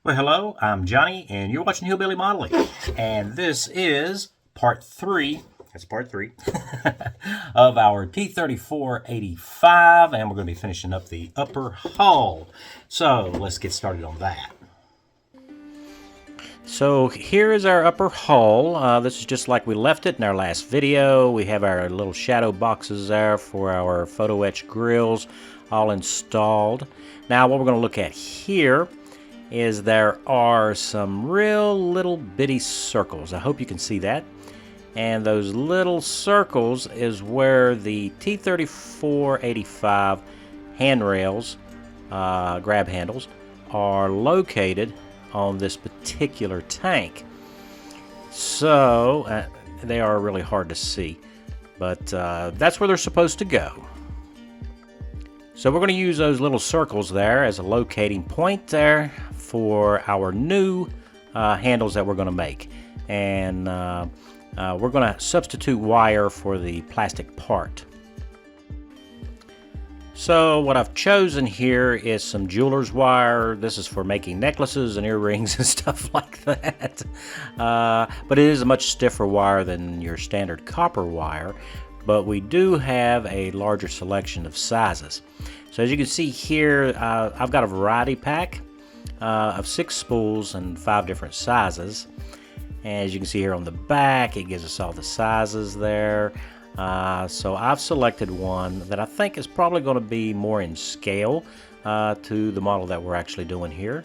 Well, hello, I'm Johnny, and you're watching Hillbilly Modeling. And this is part 3, that's part 3, of our T34 85, and we're going to be finishing up the upper hull. So, let's get started on that. So, here is our upper hull. This is just like we left it in our last video. We have our little shadow boxes there for our Photo-Etch grills all installed. Now, what we're going to look at here is there are some real little bitty circles. I hope you can see that. And those little circles is where the T34-85 handrails, grab handles, are located on this particular tank. So they are really hard to see, but that's where they're supposed to go. So we're going to use those little circles there as a locating point there for our new handles that we're going to make. And we're going to substitute wire for the plastic part. So what I've chosen here is some jeweler's wire. This is for making necklaces and earrings and stuff like that. But it is a much stiffer wire than your standard copper wire. But we do have a larger selection of sizes. So as you can see here, I've got a variety pack of 6 spools and 5 different sizes. And as you can see here on the back, it gives us all the sizes there. So I've selected one that I think is probably going to be more in scale to the model that we're actually doing here.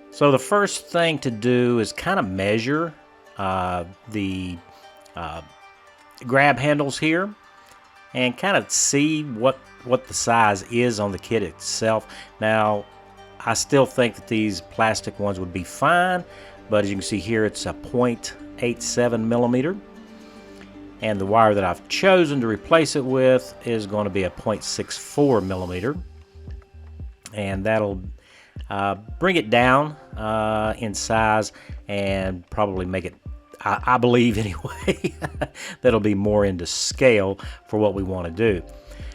So the first thing to do is kind of measure the grab handles here and kind of see what the size is on the kit itself. Now, I still think that these plastic ones would be fine, but as you can see here, it's a 0.87 millimeter. And the wire that I've chosen to replace it with is going to be a 0.64 millimeter. And that'll bring it down in size and probably make it, I believe anyway, that'll be more into scale for what we want to do.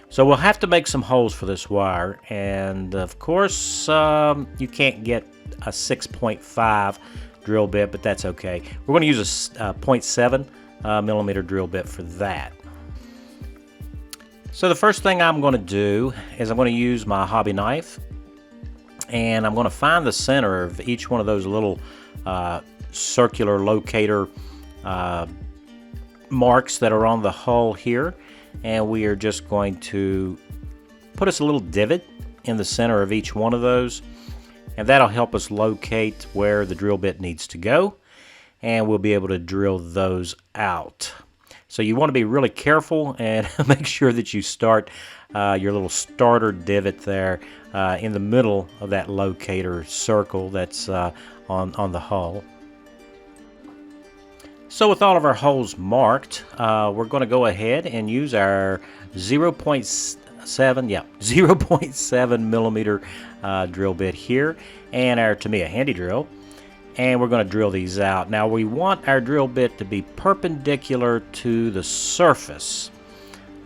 So we'll have to make some holes for this wire, and of course you can't get a 6.5 drill bit, but that's okay. We're going to use a 0.7 millimeter drill bit for that. So the first thing I'm going to do is I'm going to use my hobby knife, and I'm going to find the center of each one of those little circular locator marks that are on the hull here, and we are just going to put us a little divot in the center of each one of those, and that'll help us locate where the drill bit needs to go, and we'll be able to drill those out. So you want to be really careful and make sure that you start your little starter divot there in the middle of that locator circle that's on the hull. So with all of our holes marked, we're going to go ahead and use our 0.7 millimeter drill bit here and our Tamiya handy drill, and we're going to drill these out. Now we want our drill bit to be perpendicular to the surface.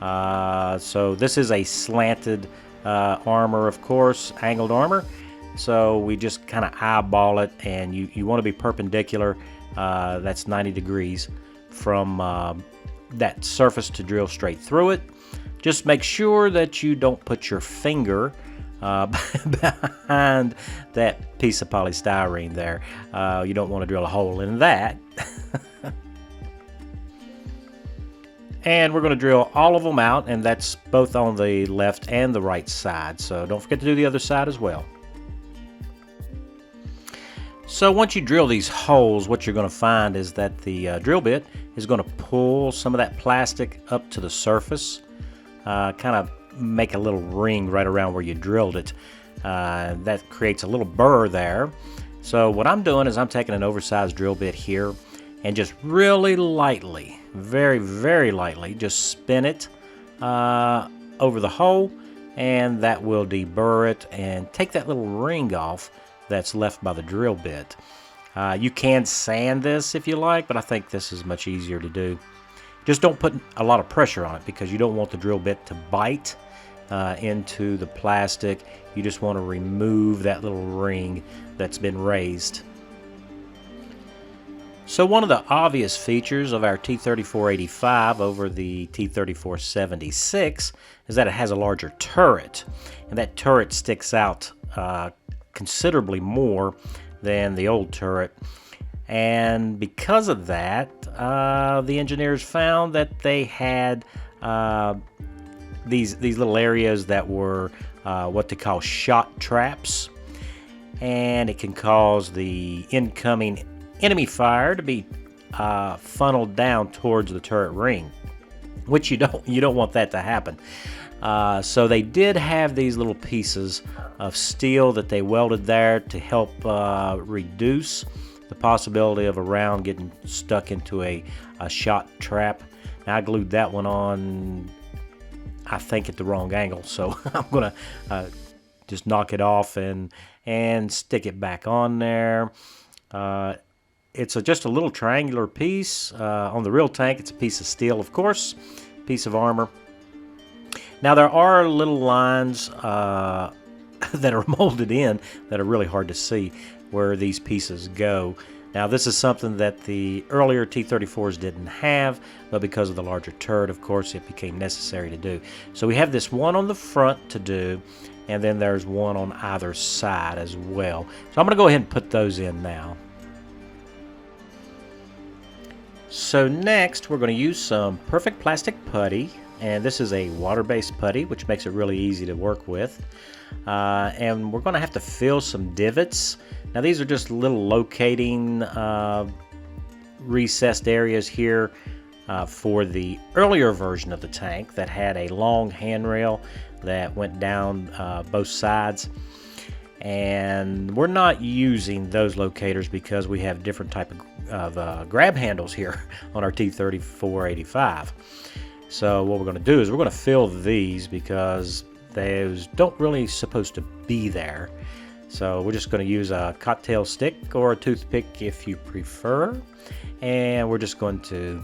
So this is a slanted armor, of course, angled armor. So we just kind of eyeball it, and you want to be perpendicular. That's 90 degrees from that surface to drill straight through it. Just make sure that you don't put your finger behind that piece of polystyrene there. You don't want to drill a hole in that. And we're going to drill all of them out, and that's both on the left and the right side. So don't forget to do the other side as well. So once you drill these holes, what you're going to find is that the drill bit is going to pull some of that plastic up to the surface, kind of make a little ring right around where you drilled it. That creates a little burr there. So what I'm doing is I'm taking an oversized drill bit here and just really lightly, very, very lightly, just spin it over the hole, and that will deburr it and take that little ring off that's left by the drill bit. You can sand this if you like, but I think this is much easier to do. Just don't put a lot of pressure on it because you don't want the drill bit to bite into the plastic. You just want to remove that little ring that's been raised. So one of the obvious features of our T3485 over the T3476 is that it has a larger turret, and that turret sticks out considerably more than the old turret. And because of that, the engineers found that they had these little areas that were what they call shot traps, and it can cause the incoming enemy fire to be funneled down towards the turret ring, which you don't want that to happen. So they did have these little pieces of steel that they welded there to help reduce the possibility of a round getting stuck into a shot trap. Now, I glued that one on, I think, at the wrong angle, so I'm gonna just knock it off and stick it back on there. It's just a little triangular piece. On the real tank, it's a piece of steel, of course, piece of armor. Now, there are little lines that are molded in that are really hard to see where these pieces go. Now, this is something that the earlier T34s didn't have, but because of the larger turret, of course, it became necessary to do. So we have this one on the front to do, and then there's one on either side as well. So I'm going to go ahead and put those in now. So next, we're going to use some perfect plastic putty, and this is a water-based putty, which makes it really easy to work with. And we're going to have to fill some divots. Now, these are just little locating recessed areas here for the earlier version of the tank that had a long handrail that went down both sides. And we're not using those locators because we have different type of grab handles here on our T3485. So what we're going to do is we're going to fill these because those don't really supposed to be there. So we're just going to use a cocktail stick or a toothpick if you prefer, and we're just going to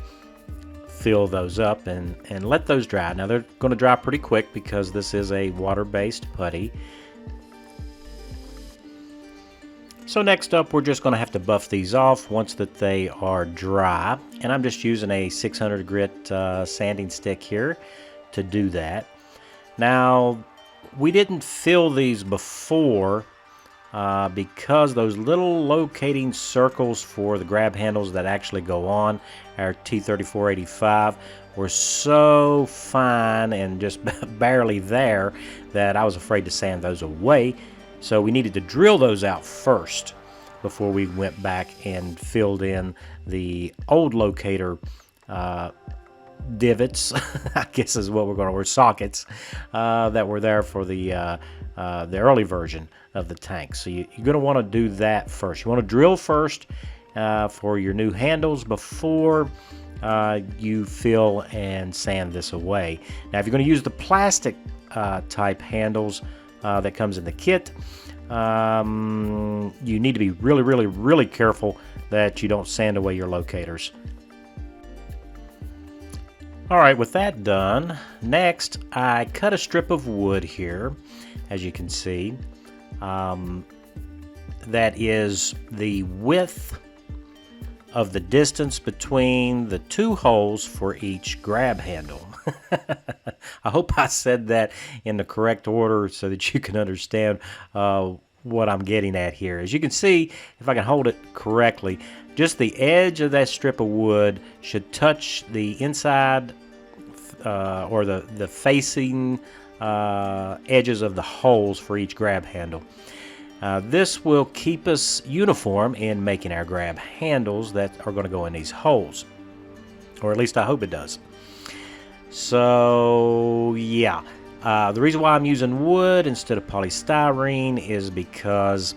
fill those up and let those dry. Now, they're going to dry pretty quick because this is a water-based putty. So next up, we're just going to have to buff these off once that they are dry, and I'm just using a 600 grit sanding stick here to do that. Now, we didn't fill these before because those little locating circles for the grab handles that actually go on our T3485 were so fine and just barely there that I was afraid to sand those away. So we needed to drill those out first before we went back and filled in the old locator divots, I guess is what we're going to, or sockets that were there for the early version of the tank. So you're going to want to do that first. You want to drill first for your new handles before you fill and sand this away. Now, if you're going to use the plastic type handles that comes in the kit, you need to be really careful that you don't sand away your locators. Alright, with that done, next I cut a strip of wood here, as you can see. That is the width of the distance between the two holes for each grab handle. I hope I said that in the correct order so that you can understand what I'm getting at here. As you can see, if I can hold it correctly, just the edge of that strip of wood should touch the inside or the facing edges of the holes for each grab handle. This will keep us uniform in making our grab handles that are going to go in these holes, or at least I hope it does. So yeah, the reason why I'm using wood instead of polystyrene is because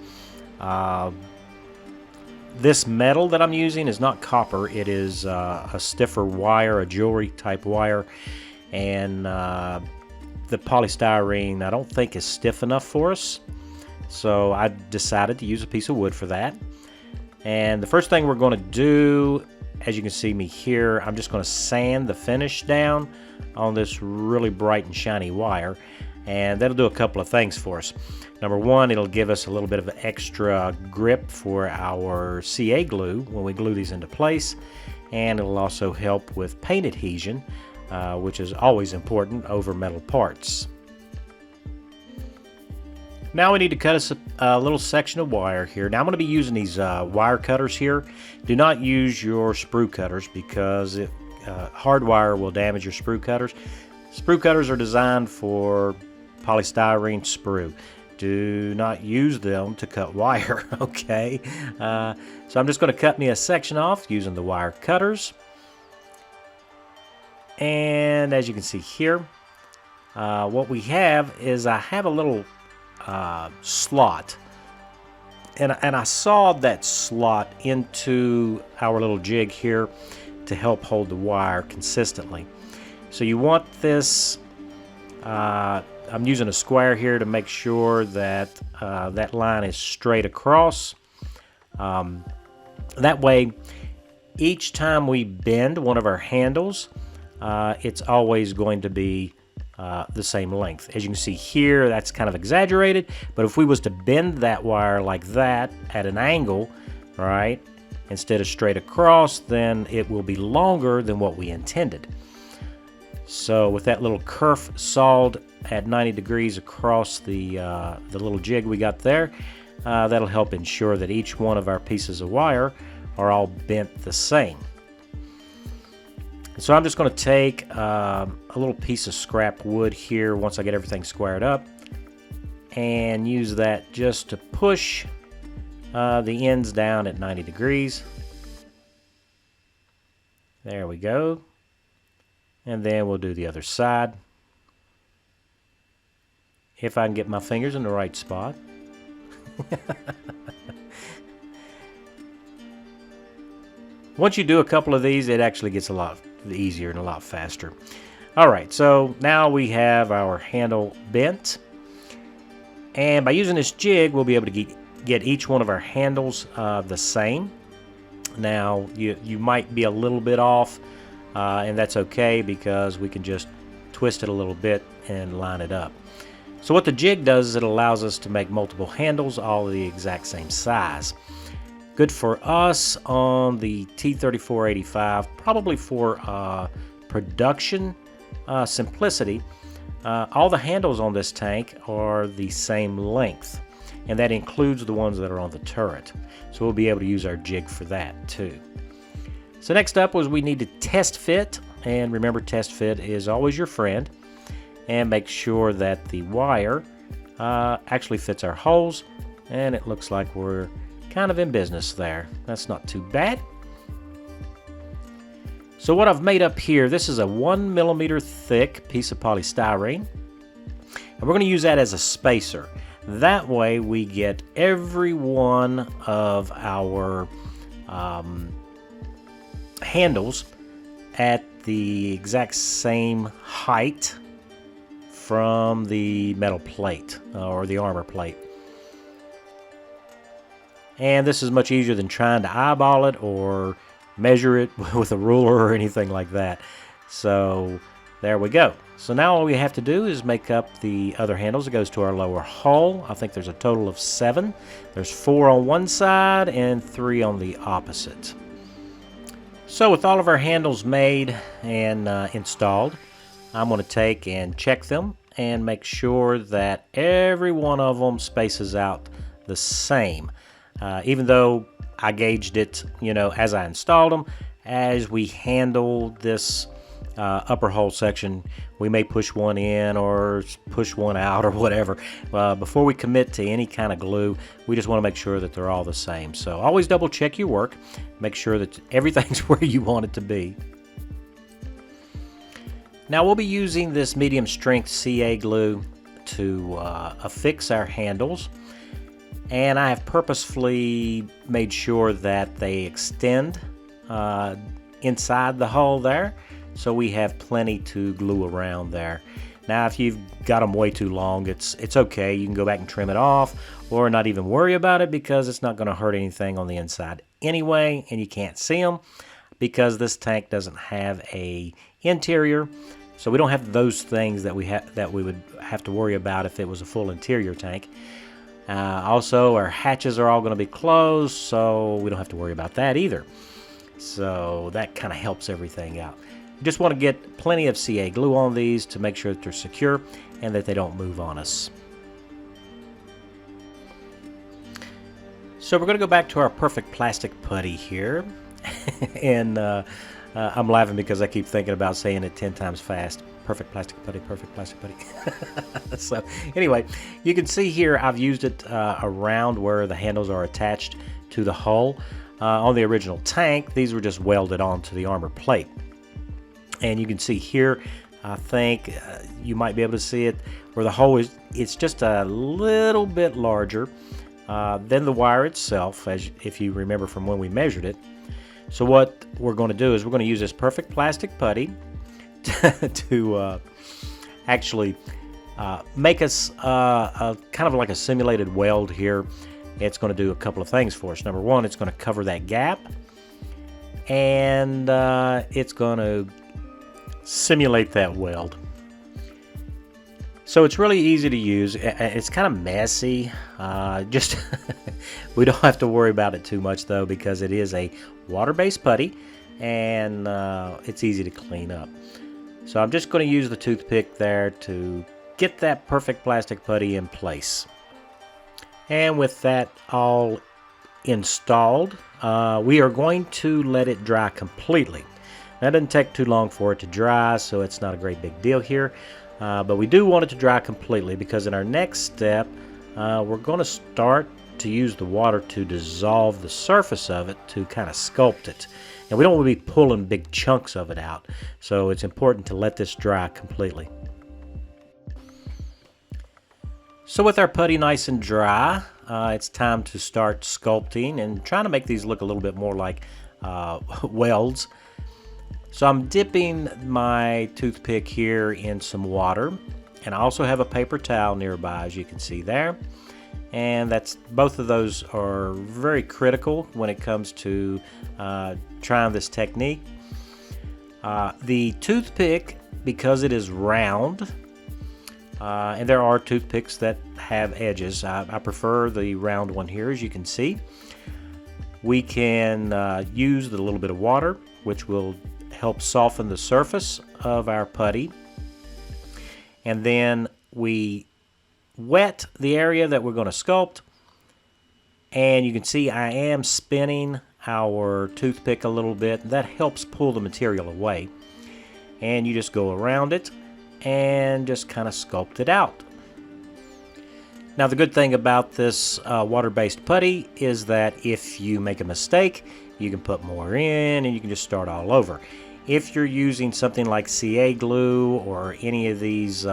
this metal that I'm using is not copper. It is a stiffer wire, a jewelry type wire, and the polystyrene I don't think is stiff enough for us. So I decided to use a piece of wood for that. And the first thing we're going to do, as you can see me here, I'm just going to sand the finish down on this really bright and shiny wire. and that'll do a couple of things for us. Number one, it'll give us a little bit of extra grip for our CA glue when we glue these into place, and it'll also help with paint adhesion, which is always important over metal parts. Now we need to cut us a little section of wire here. Now I'm going to be using these wire cutters here. Do not use your sprue cutters because hard wire will damage your sprue cutters. Sprue cutters are designed for polystyrene sprue. Do not use them to cut wire, okay? So I'm just going to cut me a section off using the wire cutters. And as you can see here, what we have is I have a little slot, and I sawed that slot into our little jig here to help hold the wire consistently. So you want this, I'm using a square here to make sure that that line is straight across. That way, each time we bend one of our handles, it's always going to be the same length. As you can see here, that's kind of exaggerated, but if we was to bend that wire like that at an angle, right, instead of straight across, then it will be longer than what we intended. So with that little kerf sawed at 90 degrees across the little jig we got there, that'll help ensure that each one of our pieces of wire are all bent the same. So I'm just going to take a little piece of scrap wood here once I get everything squared up, and use that just to push the ends down at 90 degrees. There we go. And then we'll do the other side. If I can get my fingers in the right spot. Once you do a couple of these, it actually gets a lot easier and a lot faster. Alright, so now we have our handle bent, and by using this jig we'll be able to get each one of our handles the same. Now you might be a little bit off, and that's okay because we can just twist it a little bit and line it up. So what the jig does is it allows us to make multiple handles all the exact same size. Good for us on the T34-85, probably for production simplicity. All the handles on this tank are the same length, and that includes the ones that are on the turret. So we'll be able to use our jig for that too. So next up was we need to test fit, and remember, test fit is always your friend, and make sure that the wire actually fits our holes, and it looks like we're kind of in business there. That's not too bad. So what I've made up here, this is a 1 millimeter thick piece of polystyrene, and we're going to use that as a spacer. That way we get every one of our handles at the exact same height from the metal plate or the armor plate. And this is much easier than trying to eyeball it or measure it with a ruler or anything like that. So there we go. So now all we have to do is make up the other handles. It goes to our lower hull. I think there's a total of 7. There's 4 on one side and 3 on the opposite. So with all of our handles made and installed, I'm going to take and check them and make sure that every one of them spaces out the same. Even though I gauged it, as I installed them, as we handle this upper hull section, we may push one in or push one out or whatever. Before we commit to any kind of glue, we just want to make sure that they're all the same. So always double check your work, make sure that everything's where you want it to be. Now we'll be using this medium strength CA glue to affix our handles. And I have purposefully made sure that they extend inside the hull there, so we have plenty to glue around there. Now if you've got them way too long, it's okay. You can go back and trim it off, or not even worry about it, because it's not going to hurt anything on the inside anyway, and you can't see them because this tank doesn't have a interior. So we don't have those things that we would have to worry about if it was a full interior tank. Also, our hatches are all going to be closed, so we don't have to worry about that either. So that kind of helps everything out. You just want to get plenty of CA glue on these to make sure that they're secure and that they don't move on us. So we're going to go back to our perfect plastic putty here. And I'm laughing because I keep thinking about saying it 10 times fast. Perfect plastic putty, perfect plastic putty. So anyway, you can see here I've used it around where the handles are attached to the hull. On the original tank, these were just welded onto the armor plate. And you can see here, I think you might be able to see it, where the hole is, it's just a little bit larger than the wire itself, as if you remember from when we measured it. So what we're going to do is we're going to use this perfect plastic putty to actually make us a kind of like a simulated weld here. It's going to do a couple of things for us. Number one, it's going to cover that gap, and it's going to simulate that weld. So it's really easy to use. It's kind of messy. Just we don't have to worry about it too much though, because it is a water-based putty, and it's easy to clean up. So I'm just going to use the toothpick there to get that perfect plastic putty in place. And with that all installed, we are going to let it dry completely. That doesn't take too long for it to dry, so it's not a great big deal here. But we do want it to dry completely, because in our next step, we're going to start to use the water to dissolve the surface of it to kind of sculpt it. And we don't want to be pulling big chunks of it out, so it's important to let this dry completely. So with our putty nice and dry, it's time to start sculpting and trying to make these look a little bit more like welds. So I'm dipping my toothpick here in some water, and I also have a paper towel nearby, as you can see there. And both of those are very critical when it comes to trying this technique. The toothpick, because it is round, and there are toothpicks that have edges. I prefer the round one here, as you can see. We can use the little bit of water, which will help soften the surface of our putty. And then we wet the area that we're going to sculpt. And you can see I am spinning our toothpick a little bit. That helps pull the material away. And you just go around it and just kind of sculpt it out. Now the good thing about this water-based putty is that if you make a mistake, you can put more in and you can just start all over. If you're using something like CA glue or any of these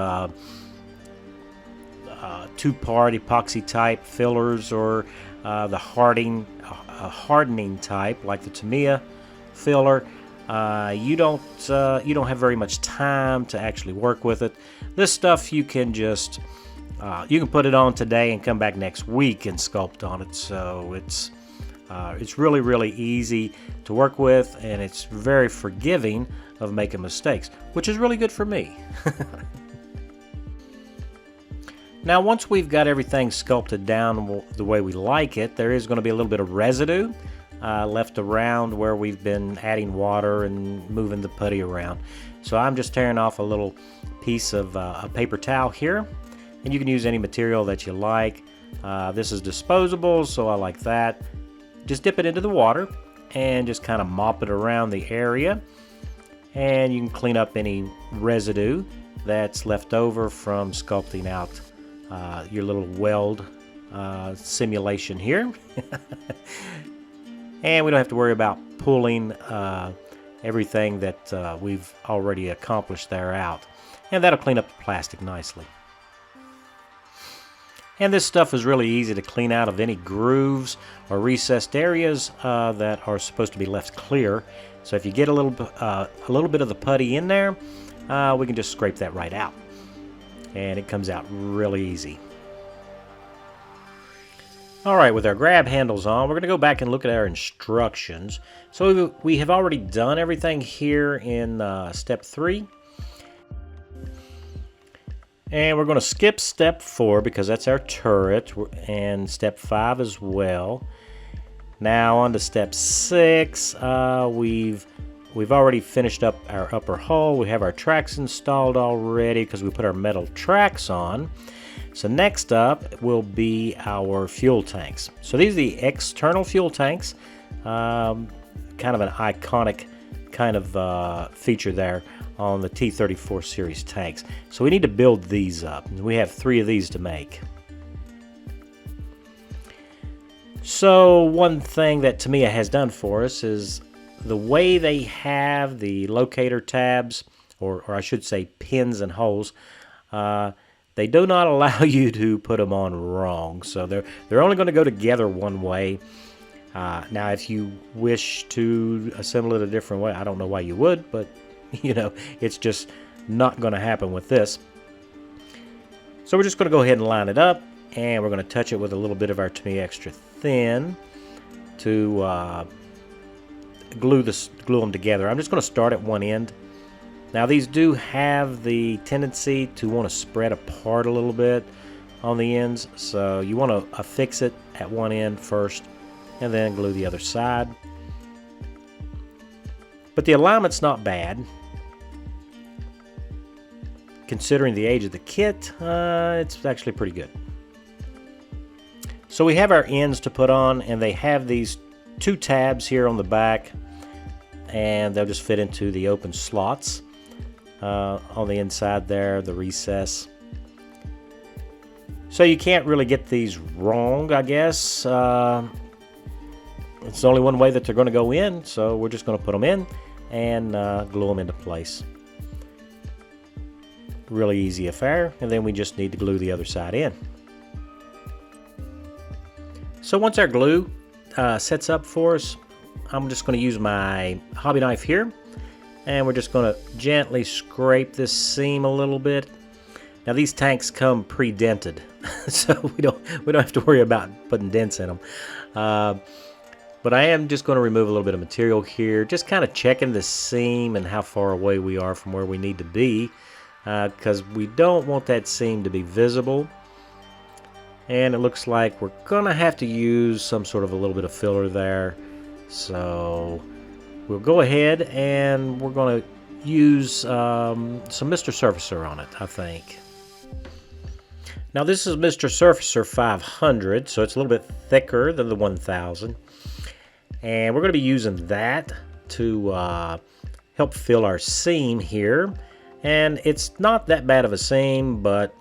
two-part epoxy type fillers, or the hardening type like the Tamiya filler, you don't have very much time to actually work with it. This stuff you can just you can put it on today and come back next week and sculpt on it. So it's really, really easy to work with, and it's very forgiving of making mistakes, which is really good for me. Now once we've got everything sculpted down the way we like it, there is going to be a little bit of residue left around where we've been adding water and moving the putty around. So I'm just tearing off a little piece of a paper towel here, and you can use any material that you like. This is disposable, so I like that. Just dip it into the water and just kind of mop it around the area, and you can clean up any residue that's left over from sculpting out your little weld simulation here. And we don't have to worry about pulling everything that we've already accomplished there out, and that'll clean up the plastic nicely. And this stuff is really easy to clean out of any grooves or recessed areas that are supposed to be left clear. So if you get a little bit of the putty in there, we can just scrape that right out, and it comes out really easy. Alright, with our grab handles on, we're going to go back and look at our instructions. So we have already done everything here in step 3. And we're going to skip step 4 because that's our turret, and step 5 as well. Now on to step 6. We've already finished up our upper hull. We have our tracks installed already because we put our metal tracks on. So next up will be our fuel tanks. So these are the external fuel tanks. Kind of an iconic kind of feature there on the T34 series tanks. So we need to build these up. We have 3 of these to make. So one thing that Tamiya has done for us is the way they have the locator tabs, or I should say pins and holes, they do not allow you to put them on wrong. So they're only going to go together one way. Now if you wish to assemble it a different way, I don't know why you would, but you know, it's just not going to happen with this. So we're just going to go ahead and line it up, and we're going to touch it with a little bit of our Tamiya Extra Thin to glue them together. I'm just going to start at one end. Now these do have the tendency to want to spread apart a little bit on the ends, so you want to affix it at one end first and then glue the other side. But the alignment's not bad. Considering the age of the kit, it's actually pretty good. So we have our ends to put on, and they have these 2 tabs here on the back, and they'll just fit into the open slots on the inside there, the recess. So you can't really get these wrong, I guess. It's only one way that they're going to go in, so we're just going to put them in and glue them into place. Really easy affair, and then we just need to glue the other side in. So once our glue sets up for us, I'm just going to use my hobby knife here, and we're just going to gently scrape this seam a little bit. Now these tanks come pre-dented, so we don't have to worry about putting dents in them. But I am just going to remove a little bit of material here, just kind of checking the seam and how far away we are from where we need to be, because we don't want that seam to be visible. And it looks like we're gonna have to use some sort of a little bit of filler there, so we'll go ahead and we're gonna use some Mr. Surfacer on it, I think. Now this is Mr. Surfacer 500, so it's a little bit thicker than the 1000, and we're going to be using that to help fill our seam here. And it's not that bad of a seam, but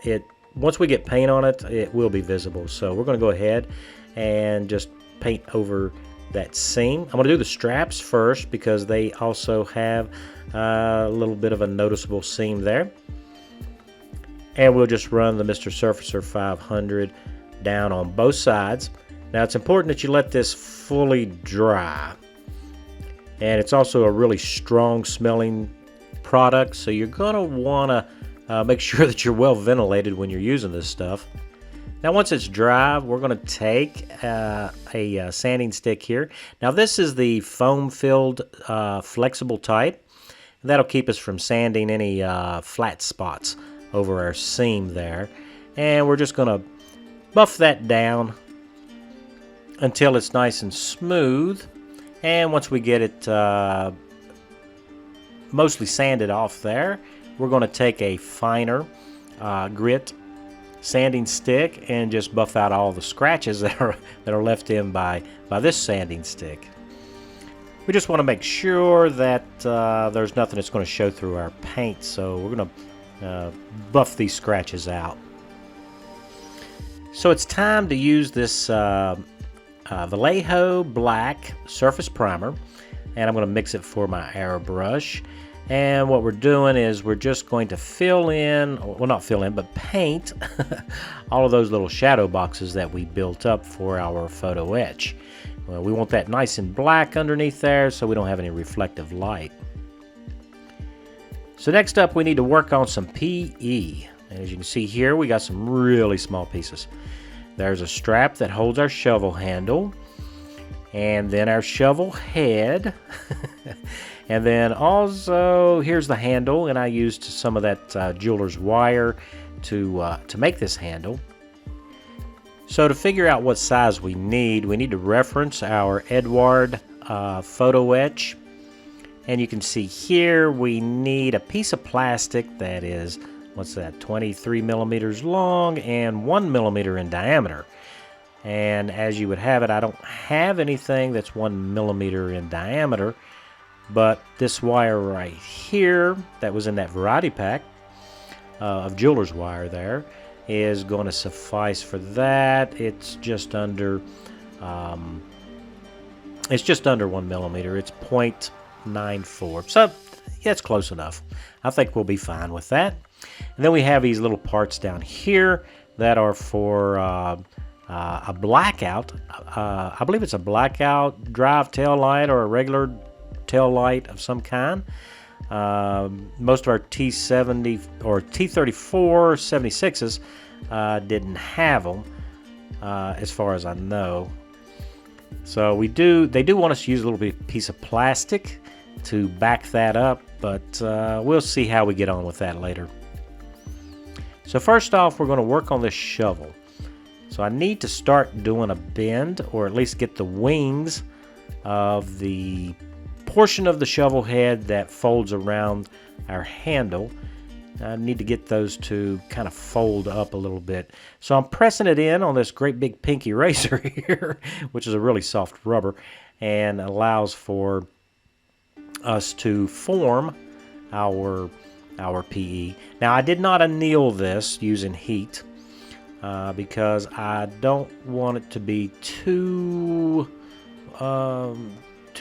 once we get paint on it, it will be visible. So we're going to go ahead and just paint over that seam. I'm going to do the straps first because they also have a little bit of a noticeable seam there. And we'll just run the Mr. Surfacer 500 down on both sides. Now it's important that you let this fully dry. And it's also a really strong smelling product, so you're going to want to make sure that you're well ventilated when you're using this stuff. Now once it's dry, we're going to take a sanding stick here. Now this is the foam filled flexible type. That'll keep us from sanding any flat spots over our seam there. And we're just going to buff that down until it's nice and smooth. And once we get it mostly sanded off there, we're going to take a finer grit sanding stick and just buff out all the scratches that are left in by this sanding stick. We just want to make sure that there's nothing that's going to show through our paint, so we're going to buff these scratches out. So it's time to use this Vallejo black surface primer, and I'm going to mix it for my airbrush. And what we're doing is we're just going to fill in, well not fill in, but paint all of those little shadow boxes that we built up for our Photo-Etch. Well, we want that nice and black underneath there so we don't have any reflective light. So next up we need to work on some PE. And as you can see here, we got some really small pieces. There's a strap that holds our shovel handle, and then our shovel head. And then also here's the handle, and I used some of that jeweler's wire to make this handle. So to figure out what size we need to reference our Eduard Photo-Etch. And you can see here we need a piece of plastic that is, what's that, 23 millimeters long and 1 millimeter in diameter. And as you would have it, I don't have anything that's 1 millimeter in diameter, but this wire right here that was in that variety pack of jeweler's wire there is going to suffice for that. It's just under 1 millimeter. It's 0.94. So yeah, it's close enough. I think we'll be fine with that. And then we have these little parts down here that are for a blackout. I believe it's a blackout drive tail light or a regular tail light of some kind. Most of our T70 or T34 76s didn't have them, as far as I know. So they do want us to use a little piece of plastic to back that up, but we'll see how we get on with that later. So first off, we're going to work on this shovel. So I need to start doing a bend, or at least get the wings of the portion of the shovel head that folds around our handle. I need to get those to kind of fold up a little bit. So I'm pressing it in on this great big pinky eraser here, which is a really soft rubber, and allows for us to form our PE. Now I did not anneal this using heat because I don't want it to be too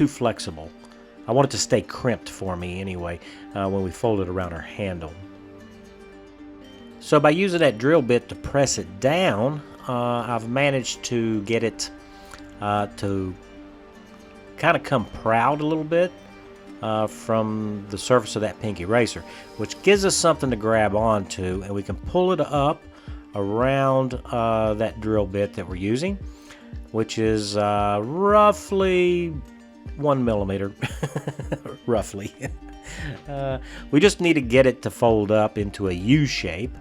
flexible. I want it to stay crimped for me anyway when we fold it around our handle. So by using that drill bit to press it down, I've managed to get it to kind of come proud a little bit from the surface of that pink eraser, which gives us something to grab onto, and we can pull it up around that drill bit that we're using, which is roughly 1 millimeter, roughly. We just need to get it to fold up into a U shape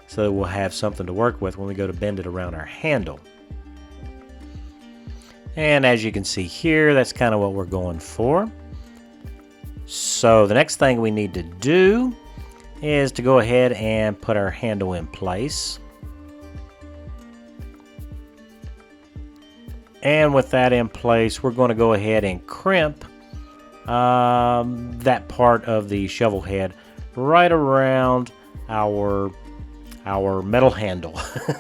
so that we'll have something to work with when we go to bend it around our handle. And as you can see here, that's kind of what we're going for. So the next thing we need to do is to go ahead and put our handle in place. And with that in place, we're going to go ahead and crimp that part of the shovel head right around our metal handle.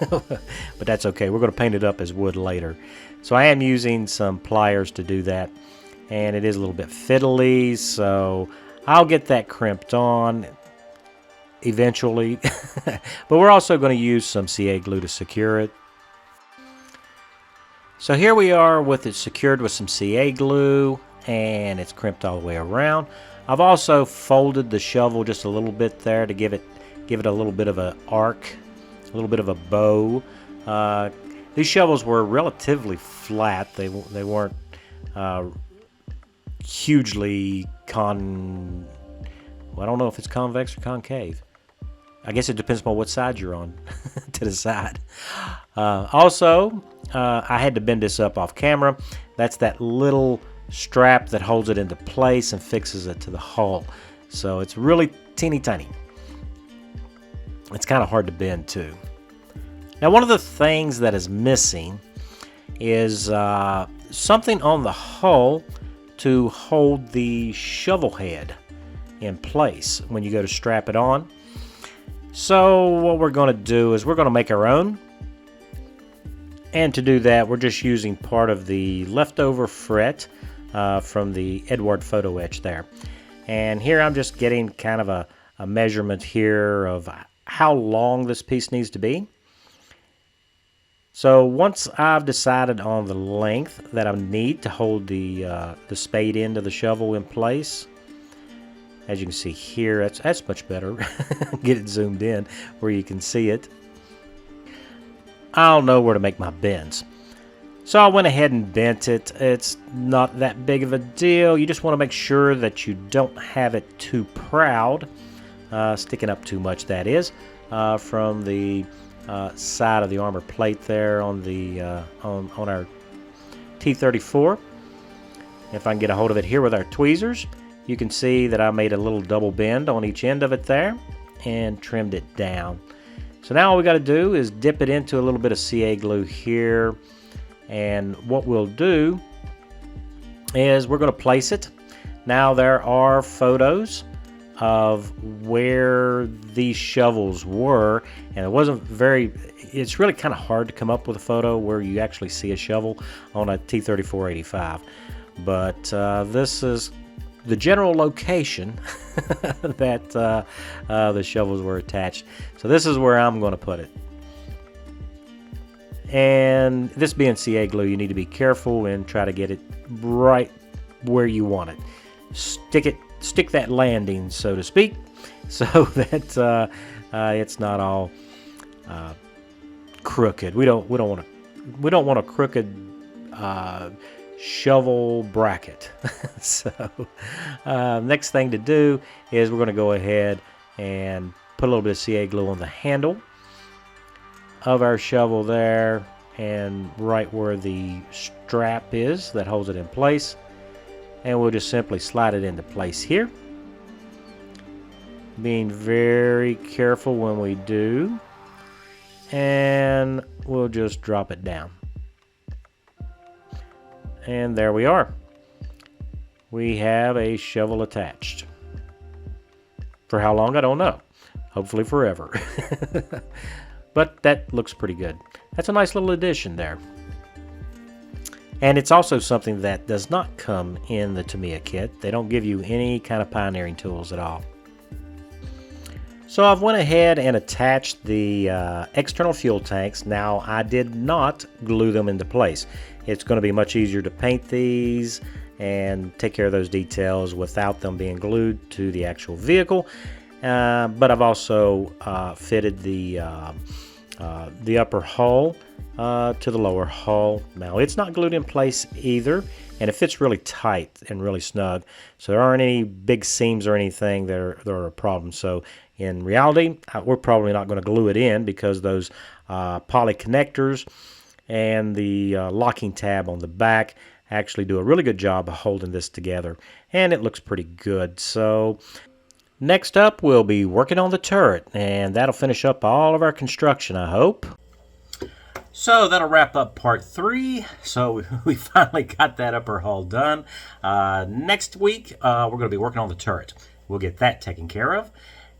But that's okay. We're going to paint it up as wood later. So I am using some pliers to do that, and it is a little bit fiddly, so I'll get that crimped on eventually. But we're also going to use some CA glue to secure it. So here we are with it secured with some CA glue, and it's crimped all the way around. I've also folded the shovel just a little bit there to give it a little bit of an arc, a little bit of a bow. These shovels were relatively flat. They weren't hugely well, I don't know if it's convex or concave. I guess it depends on what side you're on to the side. Also, I had to bend this up off camera. That's that little strap that holds it into place and fixes it to the hull. So it's really teeny tiny. It's kind of hard to bend too. Now, one of the things that is missing is something on the hull to hold the shovel head in place when you go to strap it on. So what we're going to do is we're going to make our own. And to do that, we're just using part of the leftover fret from the Eduard Photo-Etch there. And here I'm just getting kind of a measurement here of how long this piece needs to be. So once I've decided on the length that I need to hold the spade end of the shovel in place, as you can see here, that's much better. Get it zoomed in where you can see it. I'll know where to make my bends. So I went ahead and bent it. It's not that big of a deal. You just want to make sure that you don't have it too proud, sticking up too much, that is. from the side of the armor plate there on the on our T34. If I can get a hold of it here with our tweezers, you can see that I made a little double bend on each end of it there and trimmed it down. So now all we got to do is dip it into a little bit of CA glue here, and what we'll do is we're going to place it. Now there are photos of where these shovels were, and it's really kind of hard to come up with a photo where you actually see a shovel on a T34-85, but this is the general location that the shovels were attached. So this is where I'm going to put it. And this being CA glue, you need to be careful and try to get it right where you want it. Stick that landing, so to speak, so that it's not all crooked. We don't want a crooked shovel bracket. So next thing to do is we're going to go ahead and put a little bit of CA glue on the handle of our shovel there, and right where the strap is that holds it in place, and we'll just simply slide it into place here, being very careful when we do, and we'll just drop it down. And there we are. We have a shovel attached. For how long, I don't know. Hopefully forever. But that looks pretty good. That's a nice little addition there. And it's also something that does not come in the Tamiya kit. They don't give you any kind of pioneering tools at all. So I've went ahead and attached the external fuel tanks. Now I did not glue them into place. It's going to be much easier to paint these and take care of those details without them being glued to the actual vehicle. But I've also fitted the upper hull to the lower hull. Now it's not glued in place either, and it fits really tight and really snug, so there aren't any big seams or anything that are a problem. So in reality, we're probably not going to glue it in, because those poly connectors and the locking tab on the back actually do a really good job of holding this together, and it looks pretty good. So next up, we'll be working on the turret, and that'll finish up all of our construction, I hope. So that'll wrap up part 3. So we finally got that upper hull done. Next week, we're going to be working on the turret. We'll get that taken care of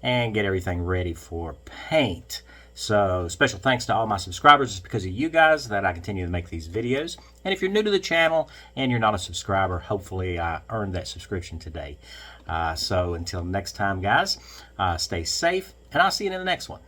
and get everything ready for paint. So special thanks to all my subscribers. It's because of you guys that I continue to make these videos. And if you're new to the channel and you're not a subscriber, hopefully I earned that subscription today. So until next time, guys, stay safe, and I'll see you in the next one.